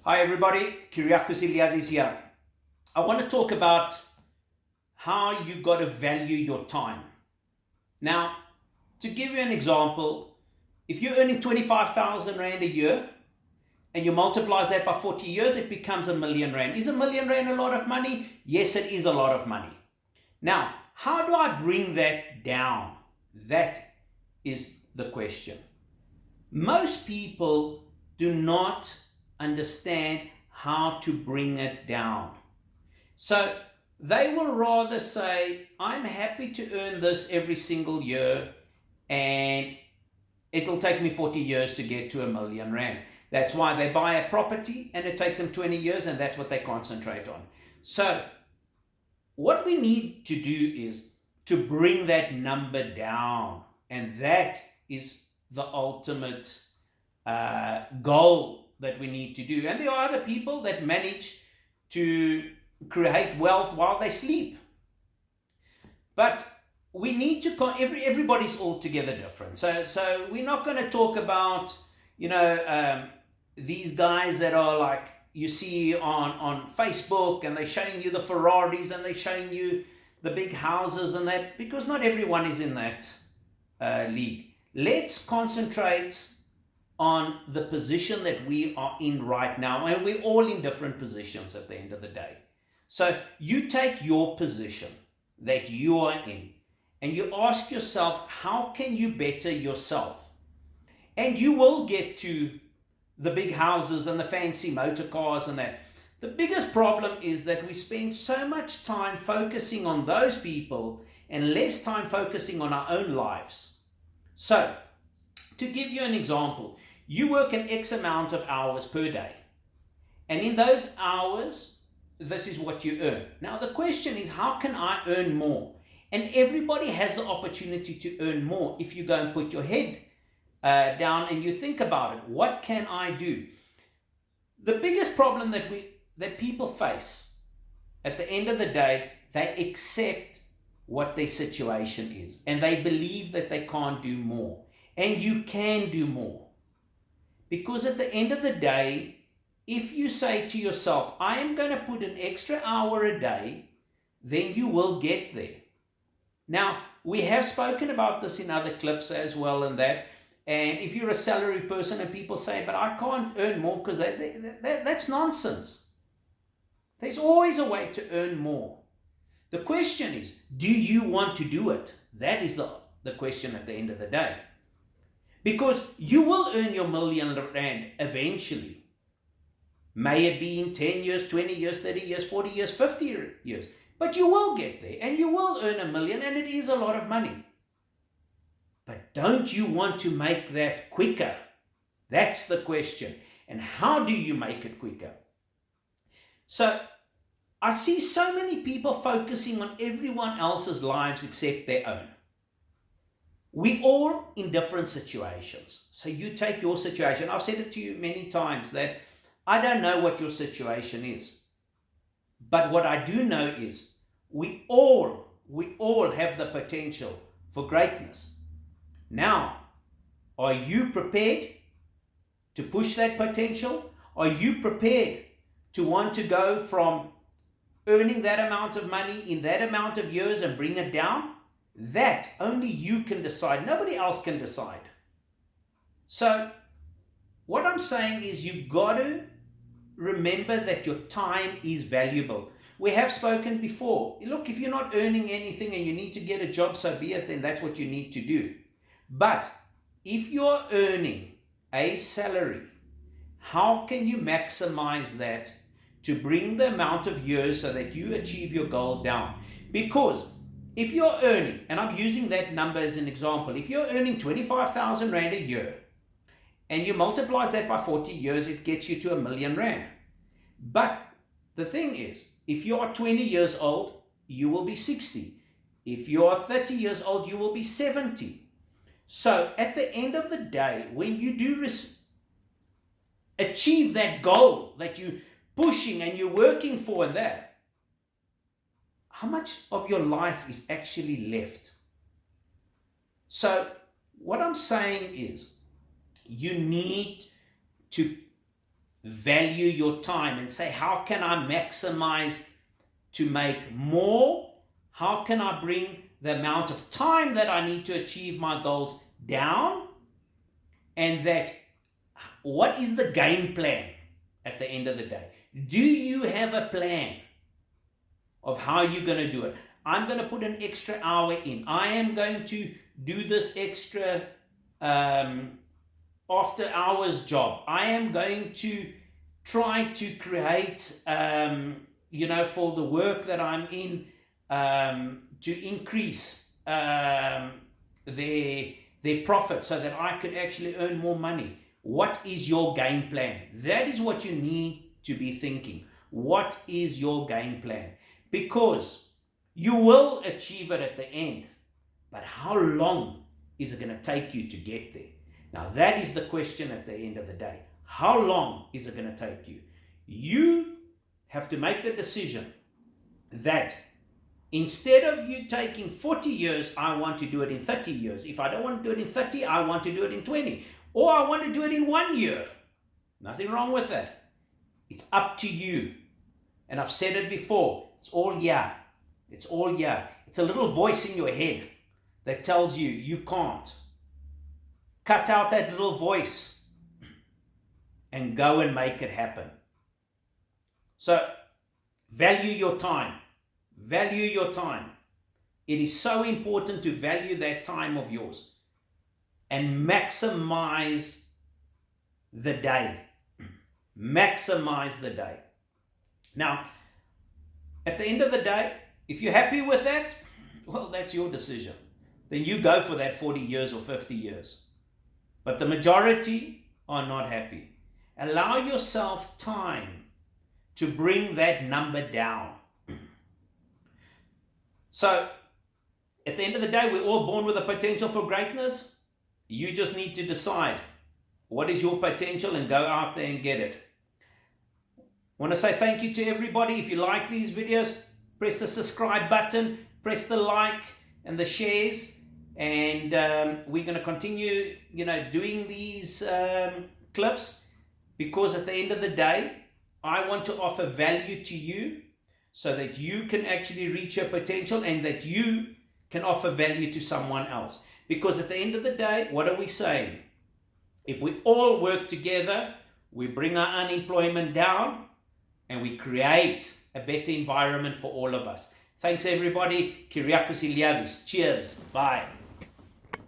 Hi everybody, Kyriakos Iliadis here. I want to talk about how you got to value your time. Now, to give you an example, if you're earning 25,000 Rand a year and you multiply that by 40 years, it becomes R1,000,000. Is R1,000,000 a lot of money? Yes, it is a lot of money. Now, how do I bring that down? That is the question. Most people do not understand how to bring it down. So they will rather say, I'm happy to earn this every single year and it'll take me 40 years to get to R1,000,000. That's why they buy a property and it takes them 20 years and that's what they concentrate on. So what we need to do is to bring that number down, and that is the ultimate goal that we need to do. And there are other people that manage to create wealth while they sleep. But we need to, everybody's altogether different. So we're not going to talk about, these guys that are like, you see on Facebook, and they're showing you the Ferraris and they're showing you the big houses and that, because not everyone is in that league. Let's concentrate on the position that we are in right now, and we're all in different positions at the end of the day. So you take your position that you are in and you ask yourself, how can you better yourself? And you will get to the big houses and the fancy motor cars and that. The biggest problem is that we spend so much time focusing on those people and less time focusing on our own lives. So, to give you an example, you work an X amount of hours per day. And in those hours, this is what you earn. Now, the question is, how can I earn more? And everybody has the opportunity to earn more if you go and put your head down and you think about it. What can I do? The biggest problem that people face at the end of the day, they accept what their situation is and they believe that they can't do more. And you can do more. Because at the end of the day, if you say to yourself, I am going to put an extra hour a day, then you will get there. Now, we have spoken about this in other clips as well, and that. And if you're a salary person and people say, but I can't earn more, because that's nonsense. There's always a way to earn more. The question is, do you want to do it? That is the question at the end of the day. Because you will earn your R1,000,000 eventually. May it be in 10 years, 20 years, 30 years, 40 years, 50 years. But you will get there and you will earn R1,000,000, and it is a lot of money. But don't you want to make that quicker? That's the question. And how do you make it quicker? So I see so many people focusing on everyone else's lives except their own. We all in different situations. So you take your situation. I've said it to you many times that I don't know what your situation is. But what I do know is we all have the potential for greatness. Now, are you prepared to push that potential? Are you prepared to want to go from earning that amount of money in that amount of years and bring it down? That only you can decide. Nobody else can decide. So what I'm saying is you got to remember that your time is valuable. We have spoken before. Look, if you're not earning anything and you need to get a job, so be it, then that's what you need to do. But if you're earning a salary, how can you maximize that to bring the amount of years so that you achieve your goal down? Because if you're earning, and I'm using that number as an example, if you're earning 25,000 Rand a year and you multiply that by 40 years, it gets you to R1,000,000. But the thing is, if you are 20 years old, you will be 60. If you are 30 years old, you will be 70. So at the end of the day, when you do achieve that goal that you're pushing and you're working for, and that, how much of your life is actually left? So what I'm saying is you need to value your time and say, how can I maximize to make more? How can I bring the amount of time that I need to achieve my goals down? And that, what is the game plan at the end of the day? Do you have a plan of how you're going to do it? I'm going to put an extra hour in. I am going to do this extra after hours job. I am going to try to create, for the work that I'm in, to increase their profit so that I could actually earn more money. What is your game plan? That is what you need to be thinking. What is your game plan? Because you will achieve it at the end, but how long is it going to take you to get there? Now, that is the question at the end of the day. How long is it going to take you? You have to make the decision that instead of you taking 40 years, I want to do it in 30 years. If I don't want to do it in 30, I want to do it in 20. Or I want to do it in 1 year. Nothing wrong with that. It's up to you. And I've said it before. It's all yeah. It's all yeah. It's a little voice in your head that tells you you can't. Cut out that little voice and go and make it happen. So, value your time. Value your time. It is so important to value that time of yours and maximize the day. Maximize the day. Now, at the end of the day, if you're happy with that, well, that's your decision. Then you go for that 40 years or 50 years. But the majority are not happy. Allow yourself time to bring that number down. So, at the end of the day, we're all born with a potential for greatness. You just need to decide what is your potential and go out there and get it. I want to say thank you to everybody. If you like these videos, press the subscribe button, press the like and the shares. And we're going to continue, doing these clips, because at the end of the day, I want to offer value to you so that you can actually reach your potential and that you can offer value to someone else. Because at the end of the day, what are we saying? If we all work together, we bring our unemployment down and we create a better environment for all of us. Thanks everybody. Kyriakos Iliadis. Cheers. Bye.